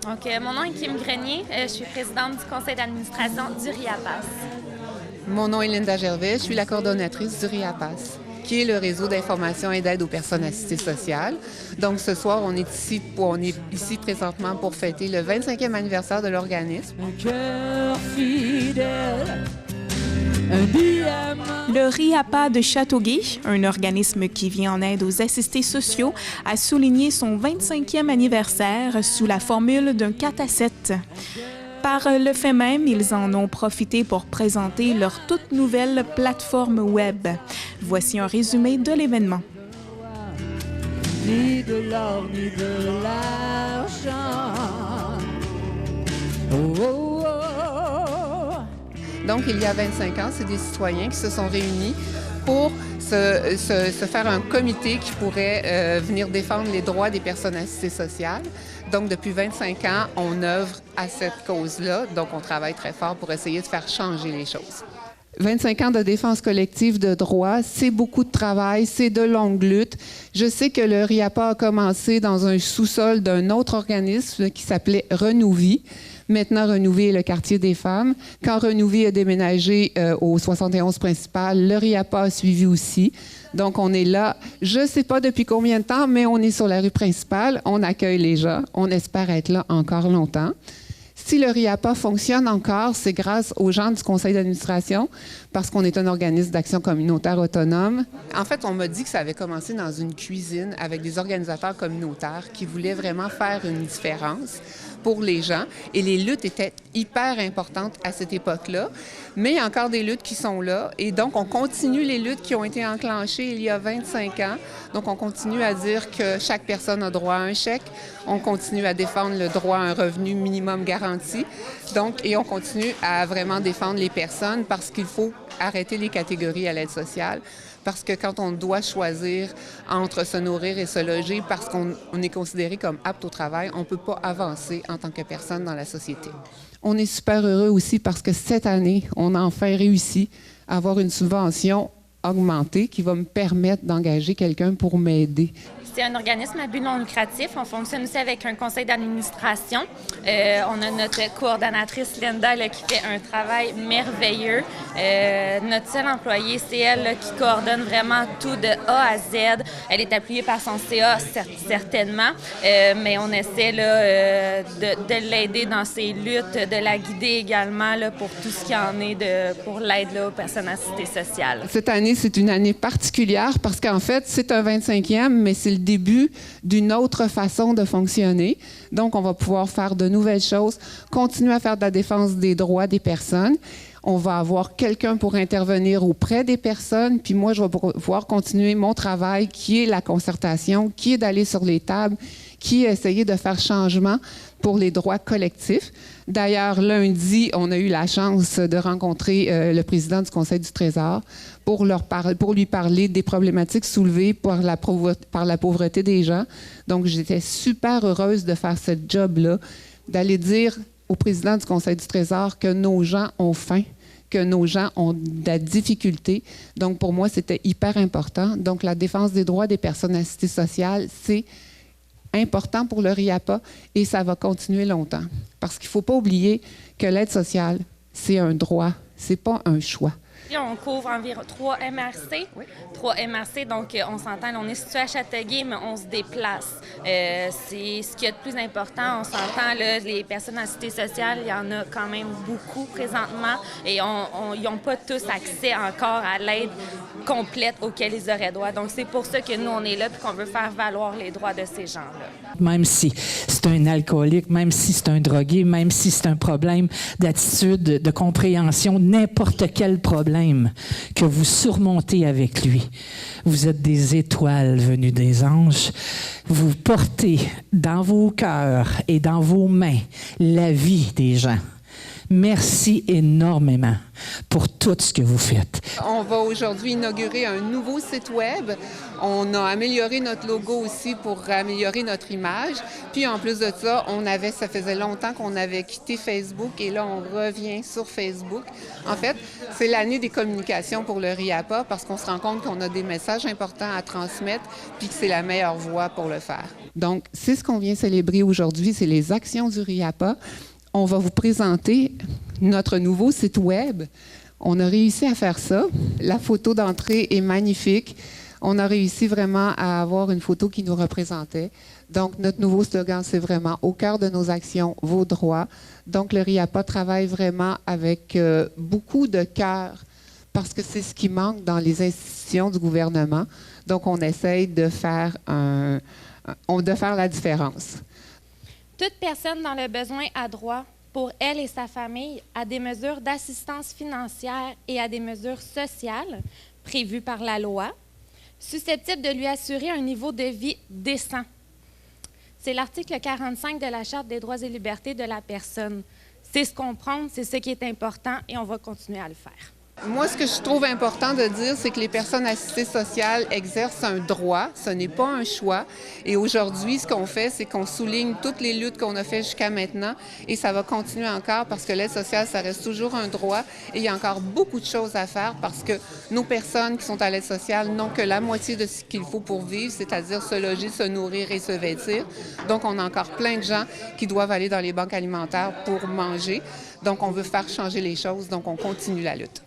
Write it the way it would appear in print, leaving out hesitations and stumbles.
Donc, mon nom est Kim Grenier. Je suis présidente du conseil d'administration du RIAPAS. Mon nom est Linda Gervais. Je suis la coordonnatrice du RIAPAS, qui est le réseau d'information et d'aide aux personnes assistées sociales. Donc, ce soir, on est ici présentement pour fêter le 25e anniversaire de l'organisme. Un cœur fidèle, un diamant. Le RIAPAS de Châteauguay, un organisme qui vient en aide aux assistés sociaux, a souligné son 25e anniversaire sous la formule d'un 4-7. Par le fait même, ils en ont profité pour présenter leur toute nouvelle plateforme web. Voici un résumé de l'événement. Ni de l'or, ni de l'argent. Oh, oh, oh. Donc, il y a 25 ans, c'est des citoyens qui se sont réunis pour se faire un comité qui pourrait venir défendre les droits des personnes assistées sociales. Donc, depuis 25 ans, on œuvre à cette cause-là. Donc, on travaille très fort pour essayer de faire changer les choses. 25 ans de défense collective de droits, c'est beaucoup de travail, c'est de longues luttes. Je sais que le RIAPAS a commencé dans un sous-sol d'un autre organisme qui s'appelait Renouvie. Maintenant, Renouvie est le quartier des femmes. Quand Renouvie a déménagé au 71 principal, le RIAPAS a suivi aussi. Donc, on est là, je ne sais pas depuis combien de temps, mais on est sur la rue principale, on accueille les gens, on espère être là encore longtemps. Si le RIAPAS fonctionne encore, c'est grâce aux gens du conseil d'administration, parce qu'on est un organisme d'action communautaire autonome. En fait, on m'a dit que ça avait commencé dans une cuisine avec des organisateurs communautaires qui voulaient vraiment faire une différence pour les gens. Et les luttes étaient hyper importantes à cette époque-là. Mais il y a encore des luttes qui sont là. Et donc, on continue les luttes qui ont été enclenchées il y a 25 ans. Donc, on continue à dire que chaque personne a droit à un chèque. On continue à défendre le droit à un revenu minimum garanti. Donc, et on continue à vraiment défendre les personnes parce qu'il faut arrêter les catégories à l'aide sociale. Parce que quand on doit choisir entre se nourrir et se loger parce qu'on est considéré comme apte au travail, on ne peut pas avancer en tant que personne dans la société. On est super heureux aussi parce que cette année, on a enfin réussi à avoir une subvention augmentée qui va me permettre d'engager quelqu'un pour m'aider. C'est un organisme à but non lucratif. On fonctionne aussi avec un conseil d'administration. On a notre coordonnatrice Linda là, qui fait un travail merveilleux. Notre seule employée, c'est elle là, qui coordonne vraiment tout de A à Z. Elle est appuyée par son CA, certainement, mais on essaie là, de l'aider dans ses luttes, de la guider également là, pour tout ce qui en est pour l'aide là, aux personnes assistées sociales. Cette année, c'est une année particulière parce qu'en fait, c'est un 25e, mais c'est le début d'une autre façon de fonctionner. Donc, on va pouvoir faire de nouvelles choses, continuer à faire de la défense des droits des personnes. On va avoir quelqu'un pour intervenir auprès des personnes, puis moi, je vais pouvoir continuer mon travail qui est la concertation, qui est d'aller sur les tables, qui est essayer de faire changement pour les droits collectifs. D'ailleurs, lundi, on a eu la chance de rencontrer le président du Conseil du Trésor pour lui parler des problématiques soulevées par la pauvreté des gens. Donc, j'étais super heureuse de faire ce job-là, d'aller dire au président du Conseil du Trésor que nos gens ont faim, que nos gens ont de la difficulté. Donc, pour moi, c'était hyper important. Donc, la défense des droits des personnes assistées sociales, c'est important pour le RIAPAS et ça va continuer longtemps. Parce qu'il ne faut pas oublier que l'aide sociale, c'est un droit, c'est pas un choix. On couvre environ 3 MRC. Oui. 3 MRC, donc on s'entend, on est situé à Châteauguay, mais on se déplace. C'est ce qu'il y a de plus important. On s'entend, là, les personnes en cité sociale, il y en a quand même beaucoup présentement et ils n'ont pas tous accès encore à l'aide complète auquel ils auraient droit. Donc, c'est pour ça que nous, on est là et qu'on veut faire valoir les droits de ces gens-là. Même si c'est un alcoolique, même si c'est un drogué, même si c'est un problème d'attitude, de compréhension, n'importe quel problème que vous surmontez avec lui. Vous êtes des étoiles venues des anges. Vous portez dans vos cœurs et dans vos mains la vie des gens. Merci énormément pour tout ce que vous faites. On va aujourd'hui inaugurer un nouveau site web. On a amélioré notre logo aussi pour améliorer notre image. Puis en plus de ça, ça faisait longtemps qu'on avait quitté Facebook et là, on revient sur Facebook. En fait, c'est l'année des communications pour le RIAPA parce qu'on se rend compte qu'on a des messages importants à transmettre puis que c'est la meilleure voie pour le faire. Donc, c'est ce qu'on vient célébrer aujourd'hui, c'est les actions du RIAPA. On va vous présenter notre nouveau site web. On a réussi à faire ça. La photo d'entrée est magnifique. On a réussi vraiment à avoir une photo qui nous représentait. Donc, notre nouveau slogan, c'est vraiment « Au cœur de nos actions, vos droits ». Donc, le RIAPA travaille vraiment avec beaucoup de cœur parce que c'est ce qui manque dans les institutions du gouvernement. Donc, on essaye de faire la différence. Toute personne dans le besoin a droit, pour elle et sa famille, à des mesures d'assistance financière et à des mesures sociales prévues par la loi, susceptibles de lui assurer un niveau de vie décent. C'est l'article 45 de la Charte des droits et libertés de la personne. C'est ce qu'on prend, c'est ce qui est important et on va continuer à le faire. Moi, ce que je trouve important de dire, c'est que les personnes assistées sociales exercent un droit, ce n'est pas un choix. Et aujourd'hui, ce qu'on fait, c'est qu'on souligne toutes les luttes qu'on a faites jusqu'à maintenant et ça va continuer encore parce que l'aide sociale, ça reste toujours un droit et il y a encore beaucoup de choses à faire parce que nos personnes qui sont à l'aide sociale n'ont que la moitié de ce qu'il faut pour vivre, c'est-à-dire se loger, se nourrir et se vêtir. Donc, on a encore plein de gens qui doivent aller dans les banques alimentaires pour manger. Donc, on veut faire changer les choses, donc on continue la lutte.